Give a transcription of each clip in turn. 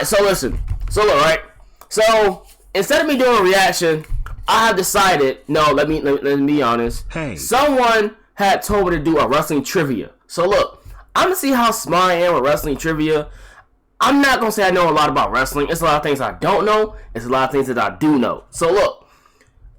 Alright, so listen. So look, right? So instead of me doing a reaction, I have decided, no, let me be honest. Hey. Someone had told me to do a wrestling trivia. So look, I'm gonna see how smart I am with wrestling trivia. I'm not gonna say I know a lot about wrestling. It's a lot of things I don't know. It's a lot of things that I do know. So look,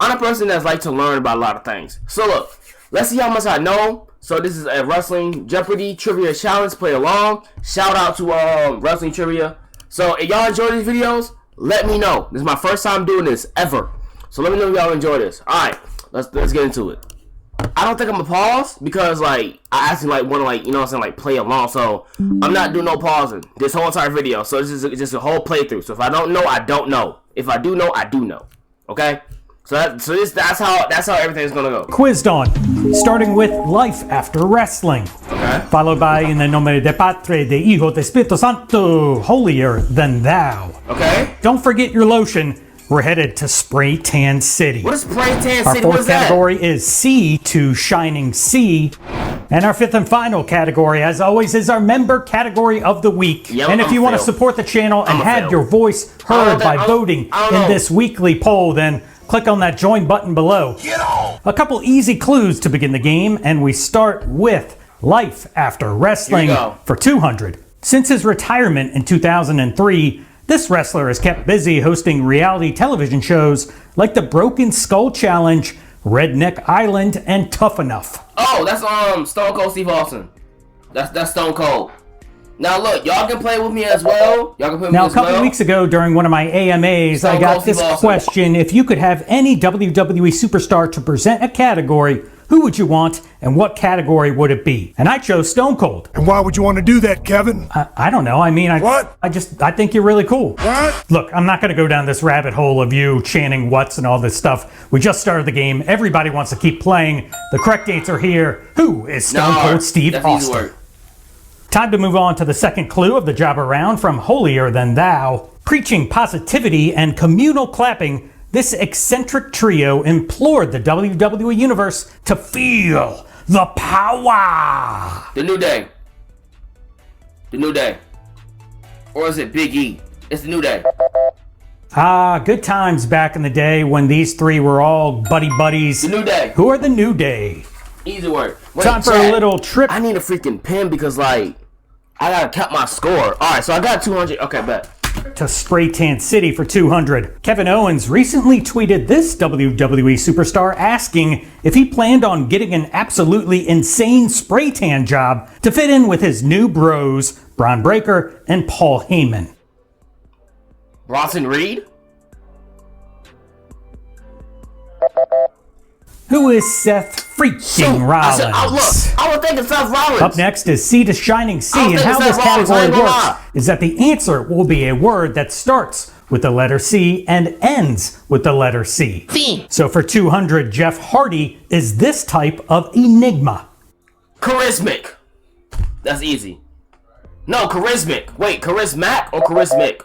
I'm a person that's like to learn about a lot of things. So look, let's see how much I know. So this is a wrestling Jeopardy trivia challenge. Play along. Shout out to wrestling trivia. So if y'all enjoy these videos, let me know. This is my first time doing this ever. So let me know if y'all enjoy this. Alright, let's get into it. I don't think I'm gonna pause because like I actually like want to like, you know what I'm saying, like play along. So I'm not doing no pausing this whole entire video. So this is just a whole playthrough. So if I don't know, I don't know. If I do know, I do know. Okay? So that's how everything's gonna go. Quizzed on, starting with life after wrestling. Okay. Followed by in the nombre de Padre, de Hijo, de Espíritu Santo, holier than thou. Okay. Don't forget your lotion. We're headed to Spray Tan City. What is Spray Tan City? Our fourth category is Sea to Shining Sea. And our fifth and final category, as always, is our member category of the week. Yep, and if you want to support the channel and have your voice heard by voting in this weekly poll, then click on that join button below. A couple easy clues to begin the game, and we start with life after wrestling for 200. Since his retirement in 2003, this wrestler has kept busy hosting reality television shows like the Broken Skull Challenge, Redneck Island, and Tough Enough. Oh, that's Stone Cold Steve Austin. That's Stone Cold. Now look, y'all can play with me as well. Y'all can play with me as well. Now a couple weeks ago during one of my AMAs, I got this question: if you could have any WWE superstar to present a category, who would you want and what category would it be? And I chose Stone Cold. And why would you want to do that, Kevin? I don't know. I mean, I think you're really cool. What? Look, I'm not going to go down this rabbit hole of you chanting what's and all this stuff. We just started the game. Everybody wants to keep playing. The correct answer here: who is Stone Cold Steve Austin? Time to move on to the second clue of the jobber round from Holier Than Thou. Preaching positivity and communal clapping, this eccentric trio implored the WWE Universe to feel the power. The New Day. The New Day. Or is it Big E? It's the New Day. Good times back in the day when these three were all buddies. The New Day. Who are the New Day? Easy word. Wait, time for a little trip. I need a freaking pen because like I gotta count my score. Alright, so I got 200. Okay, bet. To Spray Tan City for 200. Kevin Owens recently tweeted this WWE superstar asking if he planned on getting an absolutely insane spray tan job to fit in with his new bros, Braun Breaker and Paul Heyman. Bronson Reed? Who is Seth freaking Rollins? I was thinking Seth Rollins. Up next is Sea to Shining Sea, and how this category works is that the answer will be a word that starts with the letter C and ends with the letter C. So for 200, Jeff Hardy is this type of enigma. Charismatic. That's easy. No, charismatic. Wait, charismatic or charismic?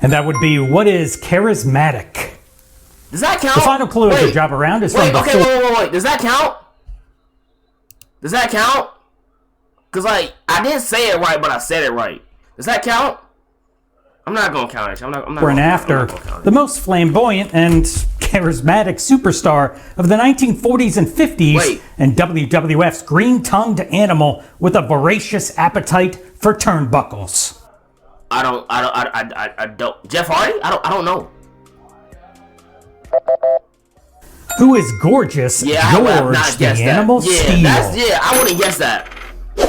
And that would be, what is charismatic? Does that count? The final clue of the job around is from the wait. Does that count? Does that count? Because, like, I didn't say it right, but I said it right. Does that count? I'm not going to count it. I'm not for and after, the most flamboyant and charismatic superstar of the 1940s and 50s and WWF's green-tongued animal with a voracious appetite for turnbuckles. I don't. Jeff Hardy? I don't know. Who is gorgeous George the Animal Steel? I wouldn't guess that.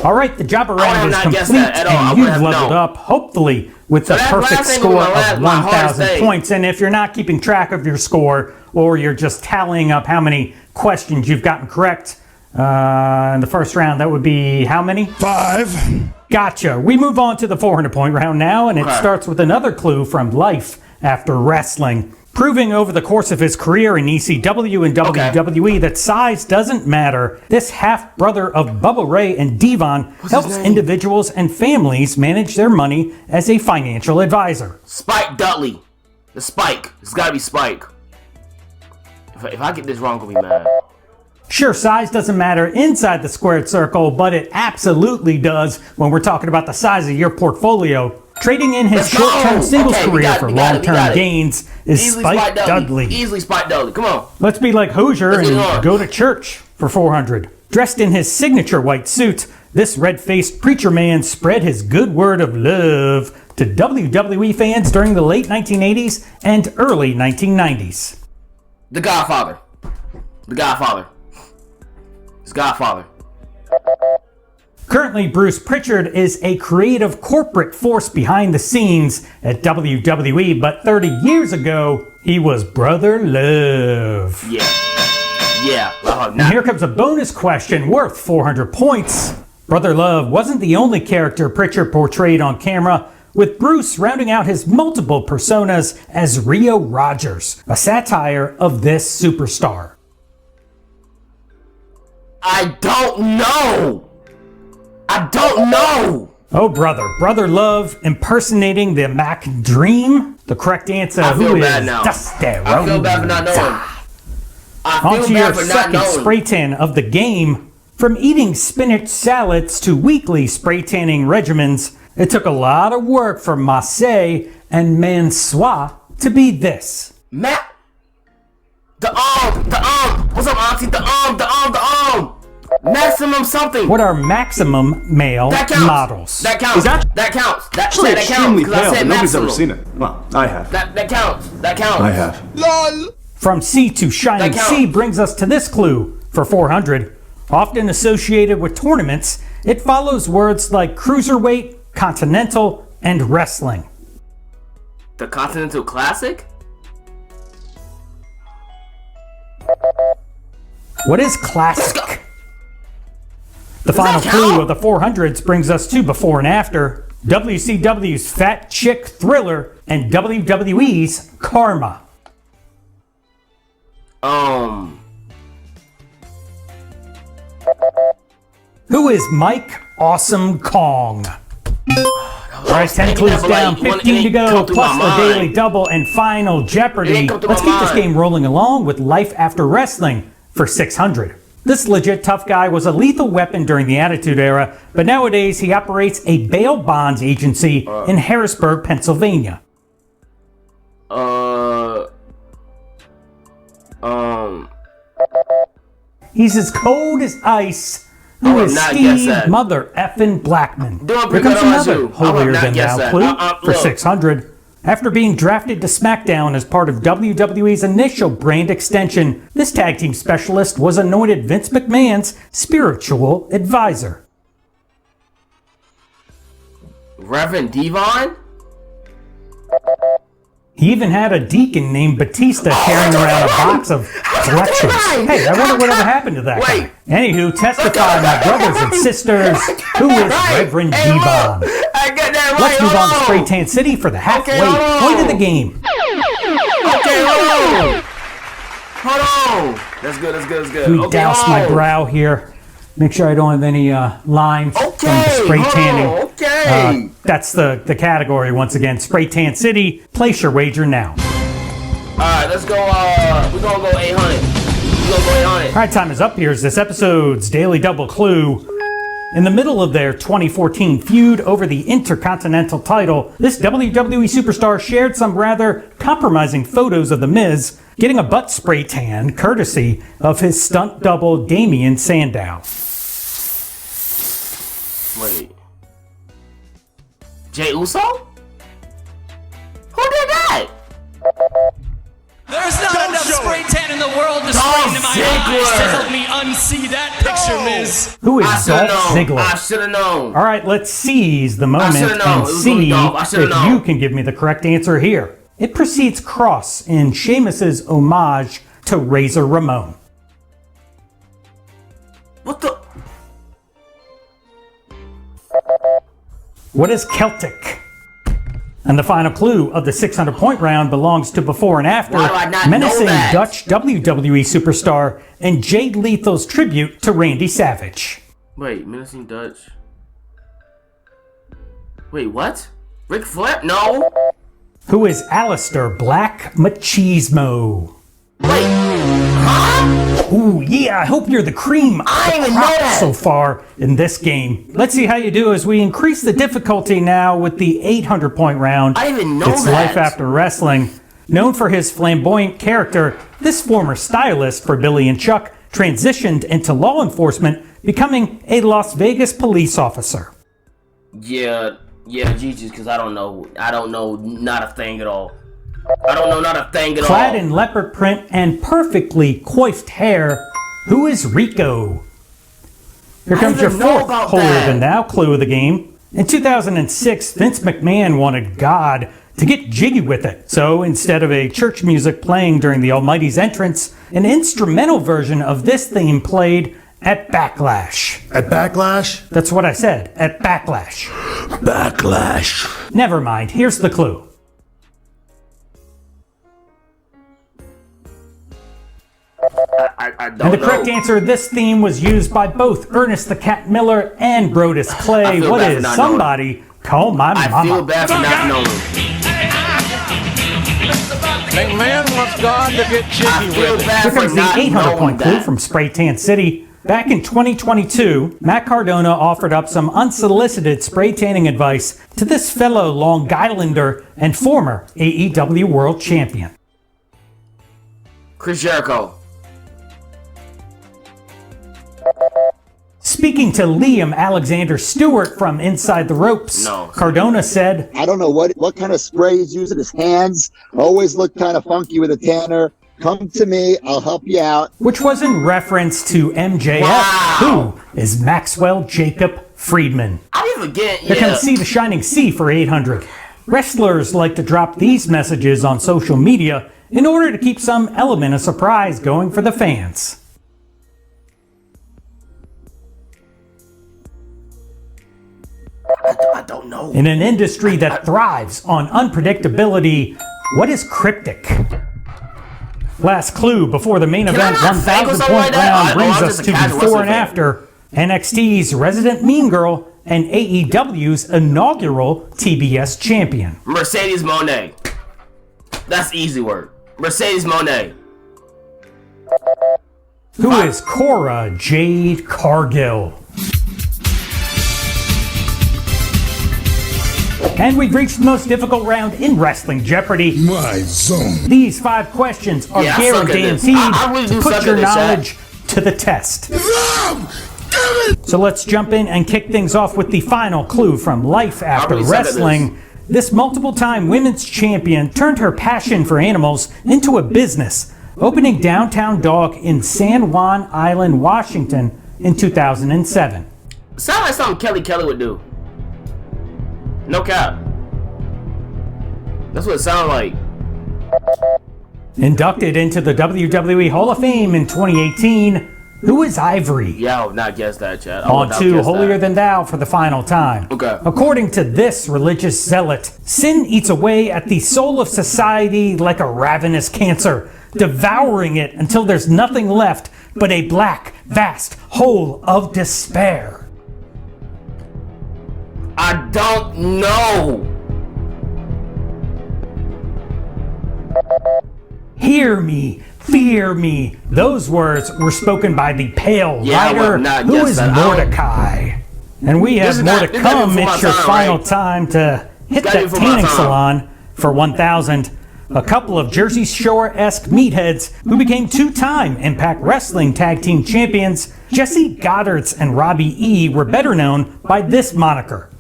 All right, the job around is complete, and you've leveled up, hopefully, with the perfect score of 1,000 points. And if you're not keeping track of your score, or you're just tallying up how many questions you've gotten correct in the first round, that would be how many? 5. Gotcha. We move on to the 400-point round now, and it starts with another clue from life after wrestling. Proving over the course of his career in ECW and WWE that size doesn't matter, this half-brother of Bubba Ray and Devon helps individuals and families manage their money as a financial advisor. Spike Dudley. The Spike. It's gotta be Spike. If I get this wrong, I'm gonna be mad. Sure, size doesn't matter inside the squared circle, but it absolutely does when we're talking about the size of your portfolio. Trading in his short-term singles career for long-term gains is Easily Spike Dudley. Easily Spike Dudley. Come on. Let's be like Hozier and go to church for 400. Dressed in his signature white suit, this red-faced preacher man spread his good word of love to WWE fans during the late 1980s and early 1990s. The Godfather. The Godfather. It's Godfather. Currently, Bruce Pritchard is a creative corporate force behind the scenes at WWE, but 30 years ago, he was Brother Love. Yeah. Yeah. And here comes a bonus question worth 400 points. Brother Love wasn't the only character Pritchard portrayed on camera, with Bruce rounding out his multiple personas as Rio Rogers, a satire of this superstar. I don't know. I don't know. Oh, Brother Love impersonating the Mac Dream? The correct answer, who is Dusty Rhodes. I feel bad for not knowing. On to your second spray tan of the game. From eating spinach salads to weekly spray tanning regimens, it took a lot of work for Marseille and Mansois to be this. Matt. The arm. What's up, Auntie? The arm. Maximum something. What are maximum male models? That counts. That counts. That counts. Because I said Nobody's ever maximum. seen it. Well, I have. That counts. That counts. I have. LOL. From C to Shining C brings us to this clue for 400. Often associated with tournaments, it follows words like cruiserweight, continental, and wrestling. The Continental Classic? What is classic? The final clue of the 400s brings us to before and after WCW's Fat Chick Thriller and WWE's Karma. Who is Mike Awesome Kong? Alright, 10 clues down, 15 to go, plus the daily double and final Jeopardy. Let's keep this game rolling along with Life After Wrestling for 600. This legit tough guy was a lethal weapon during the Attitude Era, but nowadays he operates a bail bonds agency in Harrisburg, Pennsylvania. He's as cold as ice. Who is Steve Mother Effin Blackman? Here comes another holier than thou clue for 600. After being drafted to SmackDown as part of WWE's initial brand extension, this tag team specialist was anointed Vince McMahon's spiritual advisor. Reverend Devon? He even had a deacon named Batista carrying around a box of collections. Hey, I wonder whatever happened to that guy. Anywho, testify, my brothers and sisters, who is Reverend Devon? I got that right. Let's move on to Spray Tan City for the halfway point of the game. Okay, hold on. That's good. We douse my brow here. Make sure I don't have any lines from the spray tanning. That's the category once again. Spray Tan City. Place your wager now. Alright, let's go. We're gonna go 800. Alright, time is up. Here's this episode's Daily Double Clue. In the middle of their 2014 feud over the Intercontinental title, this WWE superstar shared some rather compromising photos of The Miz getting a butt spray tan courtesy of his stunt double Damian Sandow. Wait. Jey Uso? Who did that? There's not enough spray tan in the world to spray into my eyes to help me unsee that picture, Miz. Who is Dolph Ziggler? I should have known. All right, let's seize the moment and see if you can give me the correct answer here. It precedes Cross in Sheamus's homage to Razor Ramon. What the? What is Celtic? And the final clue of the 600-point round belongs to Before and After, menacing Dutch WWE superstar and Jade Lethal's tribute to Randy Savage. Wait, menacing Dutch? Wait, what? Ric Flair? No. Who is Alistair Black Machismo? Wait, Ooh, yeah, I hope you're the cream I didn't even know that. so far in this game. Let's see how you do as we increase the difficulty now with the 800-point round. I didn't even know It's that. Life After Wrestling. Known for his flamboyant character, this former stylist for Billy and Chuck transitioned into law enforcement, becoming a Las Vegas police officer. Yeah, GG's, because I don't know not a thing at all. I don't know not a thing at all. Clad in leopard print and perfectly coiffed hair, who is Rico? Here comes your fourth holier than thou clue of the game. In 2006, Vince McMahon wanted God to get jiggy with it. So instead of a church music playing during the Almighty's entrance, an instrumental version of this theme played at Backlash. At Backlash? That's what I said, at Backlash. Backlash. Never mind, here's the clue. I don't And the know. correct answer, this theme was used by both Ernest the Cat Miller and Brodus Clay. feel What bad for is not somebody call my mama? I feel bad for not knowing. McMahon wants God to get I jiggy feel with it. bad Here for comes the not 800-point knowing clue that. from Spray Tan City. Back in 2022, Matt Cardona offered up some unsolicited spray tanning advice to this fellow Long Islander and former AEW World Champion. Chris Jericho. Speaking to Liam Alexander Stewart from Inside the Ropes, No. Cardona said, I don't know what kind of spray he's using. His hands always look kind of funky with a tanner. Come to me, I'll help you out. which was in reference to MJF, Wow. who is Maxwell Jacob Friedman. I didn't forget. Here Yeah. comes See the Shining Sea for 800. Wrestlers like to drop these messages on social media in order to keep some element of surprise going for the fans. I don't know. In an industry that thrives on unpredictability, what is cryptic? Last clue before the main event I not think of 1,000 something point like that? round brings I'm us just a to casual before and wrestling fan. after NXT's resident mean girl and AEW's inaugural TBS champion. Mercedes Moné. That's easy word. Mercedes Moné. Who is Cora Jade Cargill? And we've reached the most difficult round in Wrestling Jeopardy. My zone. These 5 questions are Yeah, I suck at this. guaranteed I really do to suck put at your this, Chad. knowledge to the test. So let's jump in and kick things off with the final clue from Life After really suck at this. Wrestling. This multiple-time women's champion turned her passion for animals into a business, opening Downtown Dog in San Juan Island, Washington in 2007. Sound like something Kelly would do. No cap. That's what it sounded like. Inducted into the WWE Hall of Fame in 2018, who is Ivory? Yeah, I would not guess that, Chad. I would On not to guess Holier that. Than Thou for the final time. Okay. According to this religious zealot, sin eats away at the soul of society like a ravenous cancer, devouring it until there's nothing left but a black, vast hole of despair. I don't know. Hear me, fear me. Those words were spoken by the Pale Yeah, I would Rider, not who guess is that. I don't- Mordecai. And we This have is more not- to this gotta be come. before It's my your time, final right? time to hit gotta be that before my tanning time. salon for 1,000. A couple of Jersey Shore-esque meatheads who became 2-time Impact Wrestling Tag Team Champions, Jesse Godderts and Robbie E, were better known by this moniker.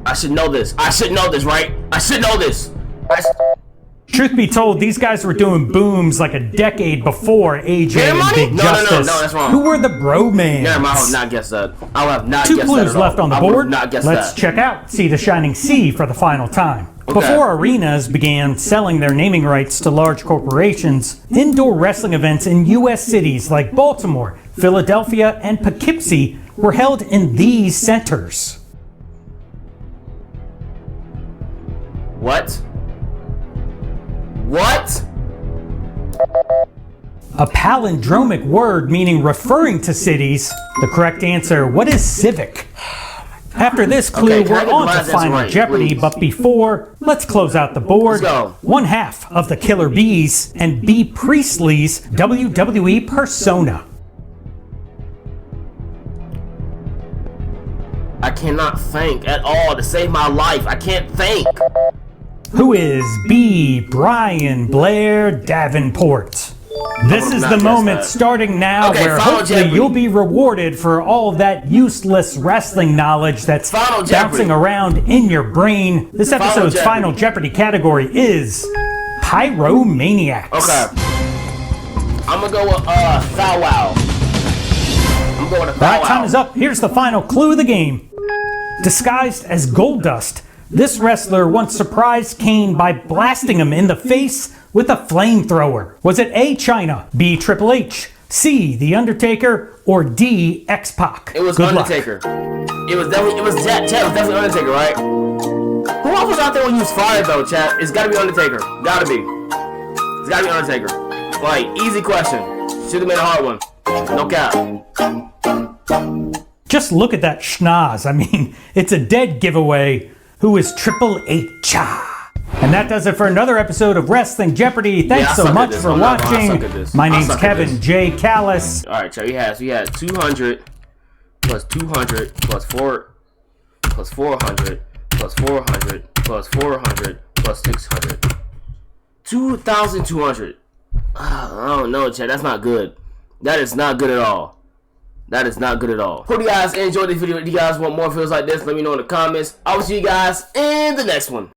I should know this. I should know this, right? I should know this. Truth be told, these guys were doing booms like a decade before AJ Beer and Money? Big No, no, no, Justice, no, that's wrong. who were the Bromans. Never mind, I would not guess that. I would have not 2 guessed clues that at all. left on the I would board. not guess Let's that. check out See the Shining Sea for the final time. Okay. Before arenas began selling their naming rights to large corporations, indoor wrestling events in U.S. cities like Baltimore, Philadelphia, and Poughkeepsie were held in these centers. What? What? A palindromic word meaning referring to cities. The correct answer, what is civic? After this clue, Okay, can I we're get on the to last Final answer right, Jeopardy, please? but before, let's close out the board. Let's go. One half of the Killer Bees and B. Priestley's WWE persona. I cannot think at all to save my life. I can't think. Who is B. Brian Blair Davenport? This is the moment starting now Okay, where Final hopefully Jeopardy. you'll be rewarded for all of that useless wrestling knowledge that's Final bouncing Jeopardy. around in your brain. This episode's Jeopardy. Final Jeopardy category is Pyromaniacs. Okay. I'm gonna go with Foul Wow. I'm going with All Foul right, time Wow. is up. Here's the final clue of the game. Disguised as Goldust, this wrestler once surprised Kane by blasting him in the face with a flamethrower. Was it A. China, B. Triple H, C. The Undertaker, or D. X-Pac? It was Good luck. Undertaker. It was definitely Undertaker, right? Who else was out there when you was fired though, chat? It's gotta be Undertaker. Gotta be. It's gotta be Undertaker. Like, easy question. Should've been a hard one. No cap. Just look at that schnoz. I mean, it's a dead giveaway. Who is Triple H? And that does it for another episode of Wrestling Jeopardy. Thanks I so suck at much this. for I'm not gonna- I watching. suck at this. My I name's suck at Kevin this. J. Callis. Alright, chat, we had 200 plus 200 plus 4 plus 400 plus 400 plus 400 plus 600. 2,200. I don't know, chat. That's not good. That is not good at all. That is not good at all. Hope you guys enjoyed this video. If you guys want more videos like this, let me know in the comments. I will see you guys in the next one.